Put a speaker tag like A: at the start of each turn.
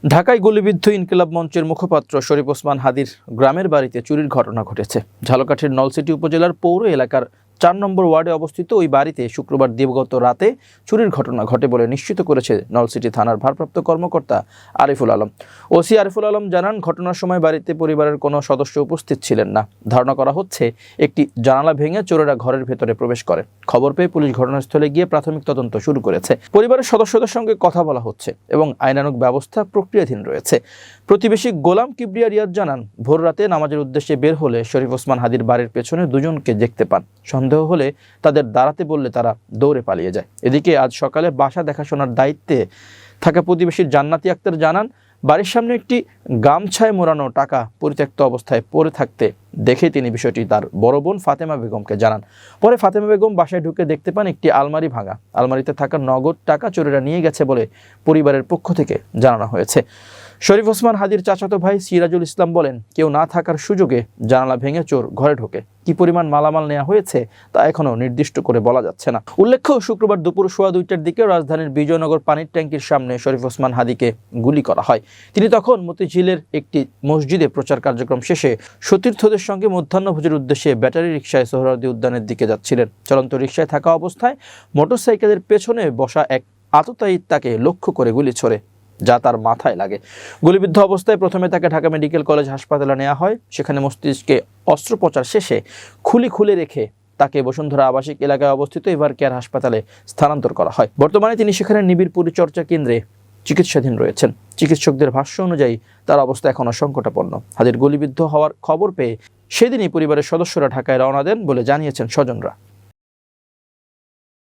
A: ঢাকায় গুলিবিদ্ধ ইনকিলাব মঞ্চের মুখপাত্র শরীফ ওসমান হাদির গ্রামের বাড়িতে চুরির ঘটনা ঘটেছে। ঝালকাঠির নলছিটি উপজেলার পৌর এলাকার ৪ নম্বর ওয়ার্ডে অবস্থিত ওই বাড়িতে শুক্রবার দিবাগত রাতে চুরির ঘটনা ঘটে বলে নিশ্চিত করেছে নলছিটি থানার ভারপ্রাপ্ত কর্মকর্তা আরিফুল আলম। ওসি আরিফুল আলম জানান, ঘটনার সময় বাড়িতে পরিবারের কোনো সদস্য উপস্থিত ছিলেন না। ধারণা করা হচ্ছে একটি জানালা ভেঙে চোরেরা ঘরের ভেতরে প্রবেশ করে। খবর পেয়ে পুলিশ ঘটনাস্থলে গিয়ে প্রাথমিক তদন্ত শুরু করেছে। পরিবারের সদস্যদের সঙ্গে কথা বলা হচ্ছে এবং আইনানুগ ব্যবস্থা প্রক্রিয়াধীন রয়েছে। প্রতিবেশী গোলাম কিবরিয়া রিয়াদ জানান, ভোর রাতে নামাজের উদ্দেশ্যে বের হলে শরীফ ওসমান হাদির বাড়ির পেছনে দুজনকে দেখতে পান। সন্দেহ হলে তাদের দাঁড়াতে বললে তারা দৌড়ে পালিয়ে যায়। এদিকে আজ সকালে বাসা দেখাশোনার দায়িত্বে থাকা প্রতিবেশী জান্নাতি আক্তার জানান, বাড়ির সামনে একটি গামছায় মোড়ানো টাকা পরিত্যক্ত অবস্থায় পড়ে থাকতে দেখে তিনি বিষয়টি তার বড় বোন ফাতেমা বেগমকে জানান। পরে ফাতেমা বেগম বাসায় ঢুকে দেখতে পান একটি আলমারি ভাঙা। আলমারিতে থাকা নগদ টাকা চোরেরা নিয়ে গেছে বলে পরিবারের পক্ষ থেকে জানানো হয়েছে। শরীফ ওসমান হাদির চাচাতো ভাই সিরাজুল ইসলাম বলেন, কেউ না থাকার সুযোগে জানালা ভেঙে চোর ঘরে ঢোকে। কি পরিমাণ মালামাল নেওয়া হয়েছে তা এখনো নির্দিষ্ট করে বলা যাচ্ছে না। উল্লেখ্য, শুক্রবার দুপুর 2:15টার দিকে রাজধানীর বিজয়নগর পানির ট্যাঙ্কির সামনে শরীফ ওসমান হাদিকে গুলি করা হয়। তিনি তখন মতিঝিলের একটি মসজিদে প্রচার কার্যক্রম শেষে সতীর্থদের সঙ্গে মধ্যাহ্নভোজের উদ্দেশ্যে ব্যাটারি রিকশায় সোহরাওয়ার্দী উদ্যানের দিকে যাচ্ছিলেন। চলন্ত রিকশায় থাকা অবস্থায় মোটরসাইকেলের পেছনে বসা এক আততায়ী তাকে লক্ষ্য করে গুলি ছোড়ে, যা তার মাথায় লাগে। গুলিবিদ্ধ অবস্থায় প্রথমে তাকে ঢাকা মেডিকেল কলেজ হাসপাতালে নেওয়া হয়। সেখানে মস্তিষ্কে অস্ত্রোপচার শেষে খুলে রেখে তাকে বসুন্ধরা আবাসিক এলাকায় অবস্থিত এভার কেয়ার হাসপাতালে স্থানান্তর করা হয়। বর্তমানে তিনি সেখানে নিবিড় পরিচর্যা কেন্দ্রে চিকিৎসাধীন রয়েছেন। চিকিৎসকদের ভাষ্য অনুযায়ী তার অবস্থা এখনও সংকটাপন্ন। হাদির গুলিবিদ্ধ হওয়ার খবর পেয়ে সেদিনই পরিবারের সদস্যরা ঢাকায় রওনা দেন বলে জানিয়েছেন স্বজনরা।